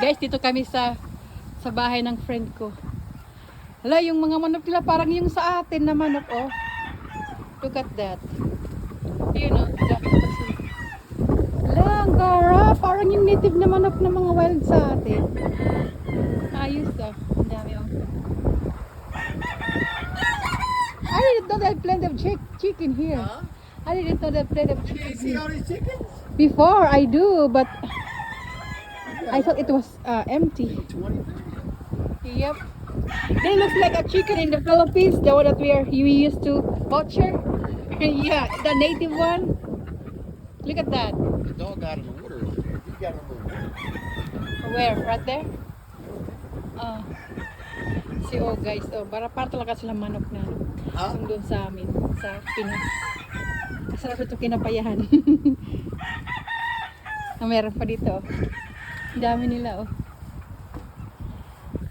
Guys, dito kami sa bahay ng friend ko. Hala, yung mga manok nila parang yung sa atin na manok, oh. Look at that. Yun, oh. Hala, ang gara. Parang yung native na manok na mga wild sa atin. Ayos, oh. Ang dami, oh. I didn't know they had plenty of chicken here. Huh? I didn't know they had plenty of You chicken didn't see here. all these chickens? Before, I do, but I thought it was empty. 20. Yep. They look like a chicken in the Philippines, the one that we used to butcher. Yeah, the native one. Look at that. The dog got in the water. He got in the water. Where? Right there? See, oh guys, oh, para talaga sila manok na Huh? yung doon sa amin, sa Pinas. Masarap ito kinapayahan. Meron pa dito, oh. Ang dami nila, oh.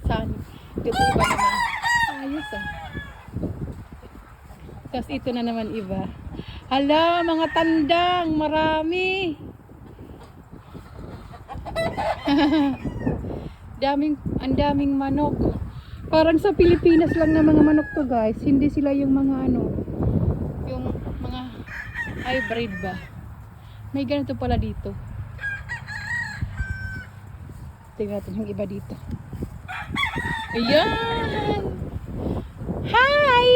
Saan? Dito iba naman. Ayos, oh. Tapos ito na naman iba. Hala, mga tandang, marami. Ang daming manok. Parang sa Pilipinas lang na mga manok to, guys. Hindi sila yung mga yung mga hybrid ba. May ganito pala dito. Tingnan natin yung iba dito. Ayan! Hi!